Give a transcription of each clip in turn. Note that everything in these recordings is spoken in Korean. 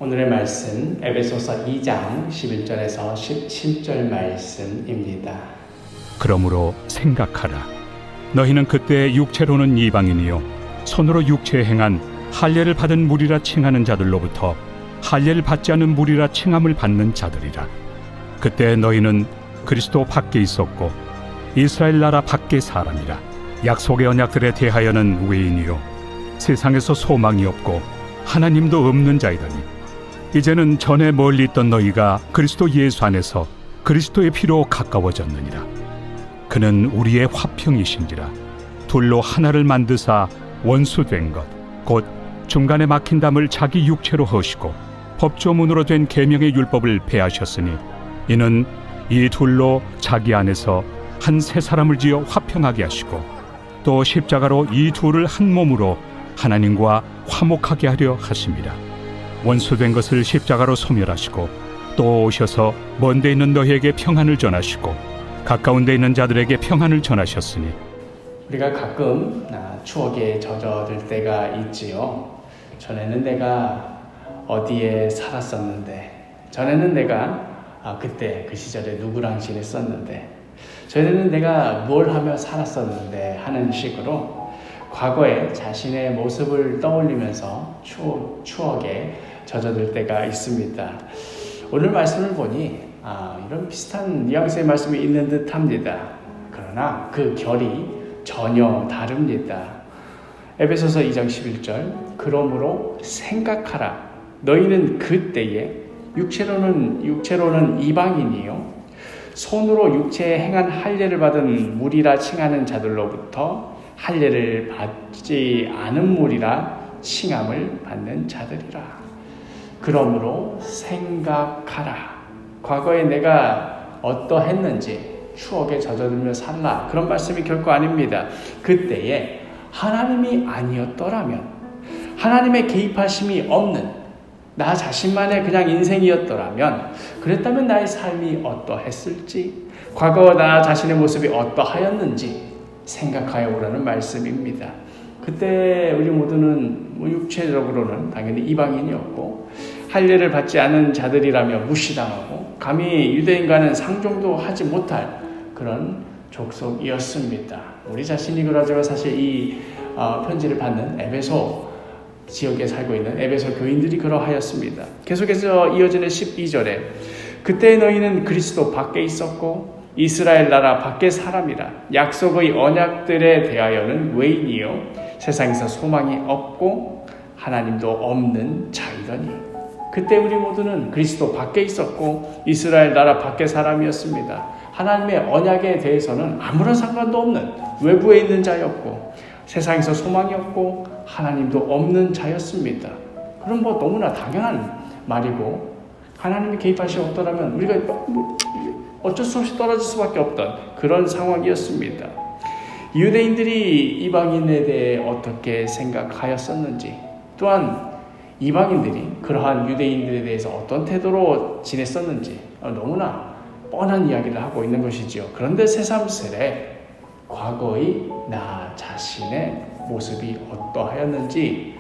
오늘의 말씀 에베소서 2장 11절에서 17절 말씀입니다. 그러므로 생각하라. 너희는 그때 육체로는 이방인이요 손으로 육체에 행한 할례를 받은 무리라 칭하는 자들로부터 할례를 받지 않은 무리라 칭함을 받는 자들이라. 그때 너희는 그리스도 밖에 있었고 이스라엘 나라 밖의 사람이라. 약속의 언약들에 대하여는 외인이요 세상에서 소망이 없고 하나님도 없는 자이더니 이제는 전에 멀리 있던 너희가 그리스도 예수 안에서 그리스도의 피로 가까워졌느니라. 그는 우리의 화평이신지라. 둘로 하나를 만드사 원수된 것 곧 중간에 막힌 담을 자기 육체로 허시고 법조문으로 된 계명의 율법을 폐하셨으니 이는 이 둘로 자기 안에서 한 새 사람을 지어 화평하게 하시고 또 십자가로 이 둘을 한 몸으로 하나님과 화목하게 하려 하심이라. 원수된 것을 십자가로 소멸하시고 또 오셔서 먼 데 있는 너희에게 평안을 전하시고 가까운 데 있는 자들에게 평안을 전하셨으니. 우리가 가끔 추억에 젖어들 때가 있지요. 전에는 내가 어디에 살았었는데, 전에는 내가 그때 그 시절에 누구랑 지냈었는데, 전에는 내가 뭘 하며 살았었는데 하는 식으로 과거의 자신의 모습을 떠올리면서 추억에 젖어들 때가 있습니다. 오늘 말씀을 보니 이런 비슷한 뉘앙스의 말씀이 있는 듯 합니다. 그러나 그 결이 전혀 다릅니다. 에베소서 2장 11절 그러므로 생각하라. 너희는 그때에 육체로는 이방인이요 손으로 육체에 행한 할례를 받은 무리라 칭하는 자들로부터 할례를 받지 않은 무리라 칭함을 받는 자들이라. 그러므로 생각하라. 과거에 내가 어떠했는지 추억에 젖어들며 살라. 그런 말씀이 결코 아닙니다. 그때에 하나님이 아니었더라면, 하나님의 개입하심이 없는 나 자신만의 그냥 인생이었더라면, 그랬다면 나의 삶이 어떠했을지, 과거 나 자신의 모습이 어떠하였는지 생각하여 보라는 말씀입니다. 그때 우리 모두는 육체적으로는 당연히 이방인이었고 할례를 받지 않은 자들이라며 무시당하고 감히 유대인과는 상종도 하지 못할 그런 족속이었습니다. 우리 자신이 그러지만 사실 이 편지를 받는 에베소 지역에 살고 있는 에베소 교인들이 그러하였습니다. 계속해서 이어지는 12절에 그때 너희는 그리스도 밖에 있었고 이스라엘 나라 밖의 사람이라. 약속의 언약들에 대하여는 외인이요 세상에서 소망이 없고 하나님도 없는 자이더니. 그때 우리 모두는 그리스도 밖에 있었고 이스라엘 나라 밖의 사람이었습니다. 하나님의 언약에 대해서는 아무런 상관도 없는 외부에 있는 자였고 세상에서 소망이 없고 하나님도 없는 자였습니다. 그럼 너무나 당연한 말이고 하나님이 개입하시 없더라면 우리가 어쩔 수 없이 떨어질 수밖에 없던 그런 상황이었습니다. 유대인들이 이방인에 대해 어떻게 생각하였었는지, 또한 이방인들이 그러한 유대인들에 대해서 어떤 태도로 지냈었는지 너무나 뻔한 이야기를 하고 있는 것이지요. 그런데 새삼스레 과거의 나 자신의 모습이 어떠하였는지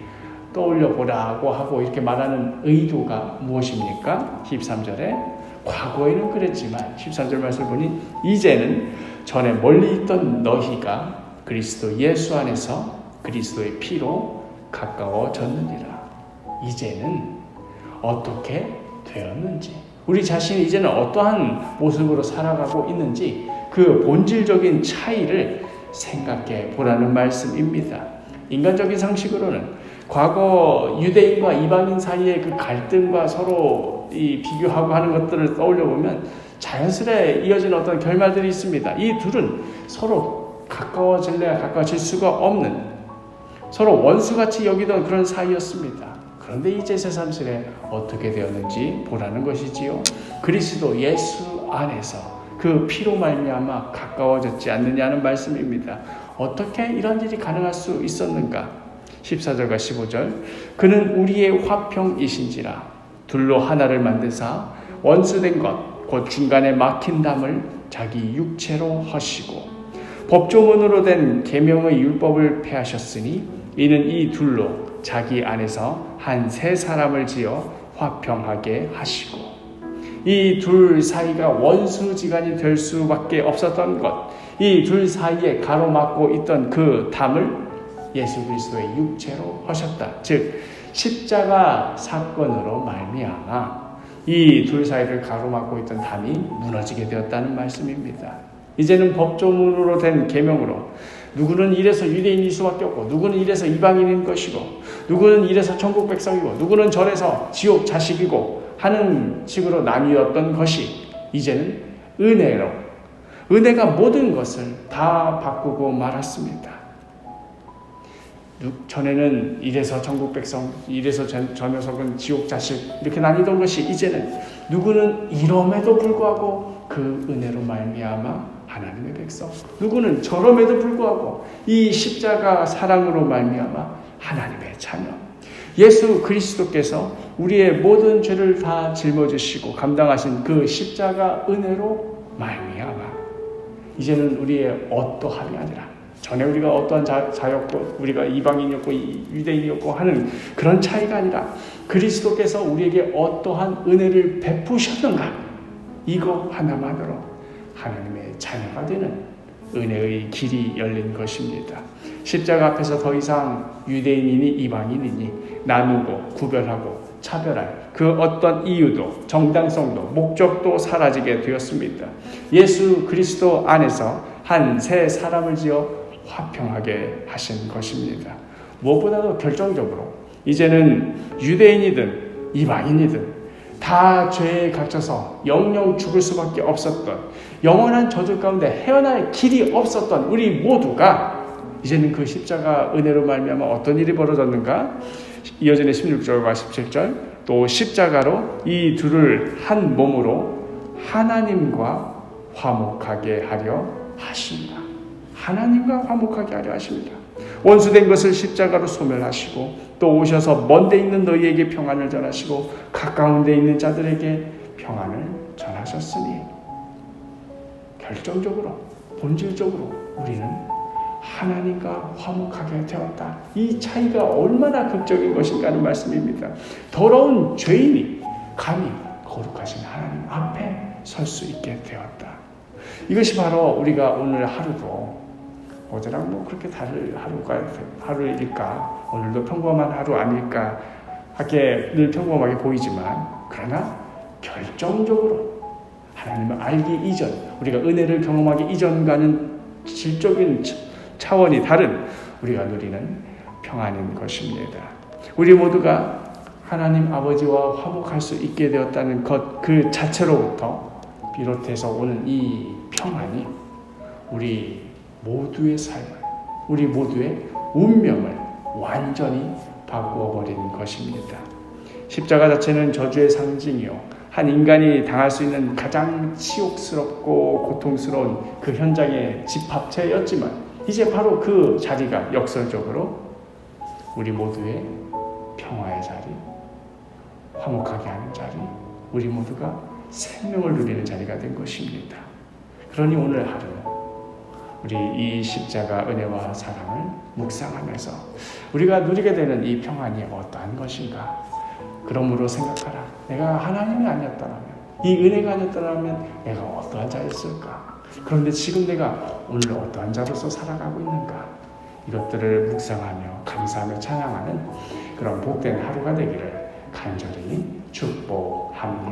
떠올려보라고 하고 이렇게 말하는 의도가 무엇입니까? 13절에 과거에는 그랬지만 13절 말씀을 보니 이제는 전에 멀리 있던 너희가 그리스도 예수 안에서 그리스도의 피로 가까워졌느니라. 이제는 어떻게 되었는지, 우리 자신이 이제는 어떠한 모습으로 살아가고 있는지 그 본질적인 차이를 생각해 보라는 말씀입니다. 인간적인 상식으로는 과거 유대인과 이방인 사이의 그 갈등과 서로 비교하고 하는 것들을 떠올려 보면 자연스레 이어지는 어떤 결말들이 있습니다. 이 둘은 서로 가까워질래야 가까워질 수가 없는, 서로 원수같이 여기던 그런 사이였습니다. 그런데 이제 새삼스레 어떻게 되었는지 보라는 것이지요. 그리스도 예수 안에서 그 피로 말미암아 가까워졌지 않느냐는 말씀입니다. 어떻게 이런 일이 가능할 수 있었는가? 14절과 15절 그는 우리의 화평이신지라. 둘로 하나를 만드사 원수된 것 곧 중간에 막힌 담을 자기 육체로 허시고 법조문으로 된 계명의 율법을 폐하셨으니 이는 이 둘로 자기 안에서 한 새 사람을 지어 화평하게 하시고, 이 둘 사이가 원수지간이 될 수밖에 없었던 것, 이 둘 사이에 가로막고 있던 그 담을 예수 그리스도의 육체로 하셨다. 즉 십자가 사건으로 말미암아 이 둘 사이를 가로막고 있던 담이 무너지게 되었다는 말씀입니다. 이제는 법조문으로 된 계명으로 누구는 이래서 유대인일 수밖에 없고, 누구는 이래서 이방인인 것이고, 누구는 이래서 천국 백성이고, 누구는 저래서 지옥 자식이고 하는 식으로 나뉘었던 것이 이제는 은혜로, 은혜가 모든 것을 다 바꾸고 말았습니다. 전에는 이래서 천국 백성, 이래서 저 녀석은 지옥 자식, 이렇게 나뉘던 것이 이제는 누구는 이럼에도 불구하고 그 은혜로 말미암아 하나님의 백성, 누구는 저럼에도 불구하고 이 십자가 사랑으로 말미암아 하나님의 자녀, 예수 그리스도께서 우리의 모든 죄를 다 짊어지시고 감당하신 그 십자가 은혜로 말미암아 이제는 우리의 어떠함이 아니라, 전에 우리가 어떠한 자였고 우리가 이방인이었고 유대인이었고 하는 그런 차이가 아니라 그리스도께서 우리에게 어떠한 은혜를 베푸셨는가, 이거 하나만으로 하나님의 자녀가 되는 은혜의 길이 열린 것입니다. 십자가 앞에서 더 이상 유대인이니 이방인이니 나누고 구별하고 차별할 그 어떤 이유도 정당성도 목적도 사라지게 되었습니다. 예수 그리스도 안에서 한 새 사람을 지어 화평하게 하신 것입니다. 무엇보다도 결정적으로 이제는 유대인이든 이방인이든 다 죄에 갇혀서 영영 죽을 수밖에 없었던, 영원한 저주 가운데 헤어날 길이 없었던 우리 모두가 이제는 그 십자가 은혜로 말미암아 어떤 일이 벌어졌는가? 이어지는 16절과 17절, 또 십자가로 이 둘을 한 몸으로 하나님과 화목하게 하려 하신다. 하나님과 화목하게 하려 하십니다. 원수된 것을 십자가로 소멸하시고 또 오셔서 먼 데 있는 너희에게 평안을 전하시고 가까운 데 있는 자들에게 평안을 전하셨으니, 결정적으로 본질적으로 우리는 하나님과 화목하게 되었다. 이 차이가 얼마나 극적인 것인가 하는 말씀입니다. 더러운 죄인이 감히 거룩하신 하나님 앞에 설 수 있게 되었다. 이것이 바로 우리가 오늘 하루도 어제랑 뭐 그렇게 다를 하루일까, 오늘도 평범한 하루 아닐까 하게 늘 평범하게 보이지만, 그러나 결정적으로 하나님을 알기 이전, 우리가 은혜를 경험하기 이전과는 질적인 차원이 다른 우리가 누리는 평안인 것입니다. 우리 모두가 하나님 아버지와 화목할 수 있게 되었다는 것 그 자체로부터 비롯해서 오는 이 평안이 우리 모두의 삶을, 우리 모두의 운명을 완전히 바꾸어버린 것입니다. 십자가 자체는 저주의 상징이요, 한 인간이 당할 수 있는 가장 치욕스럽고 고통스러운 그 현장의 집합체였지만, 이제 바로 그 자리가 역설적으로 우리 모두의 평화의 자리, 화목하게 하는 자리, 우리 모두가 생명을 누리는 자리가 된 것입니다. 그러니 오늘 하루 우리 이 십자가 은혜와 사랑을 묵상하면서 우리가 누리게 되는 이 평안이 어떠한 것인가? 그러므로 생각하라. 내가 하나님이 아니었더라면, 이 은혜가 아니었더라면 내가 어떠한 자였을까? 그런데 지금 내가 오늘 어떠한 자로서 살아가고 있는가? 이것들을 묵상하며 감사하며 찬양하는 그런 복된 하루가 되기를 간절히 축복합니다.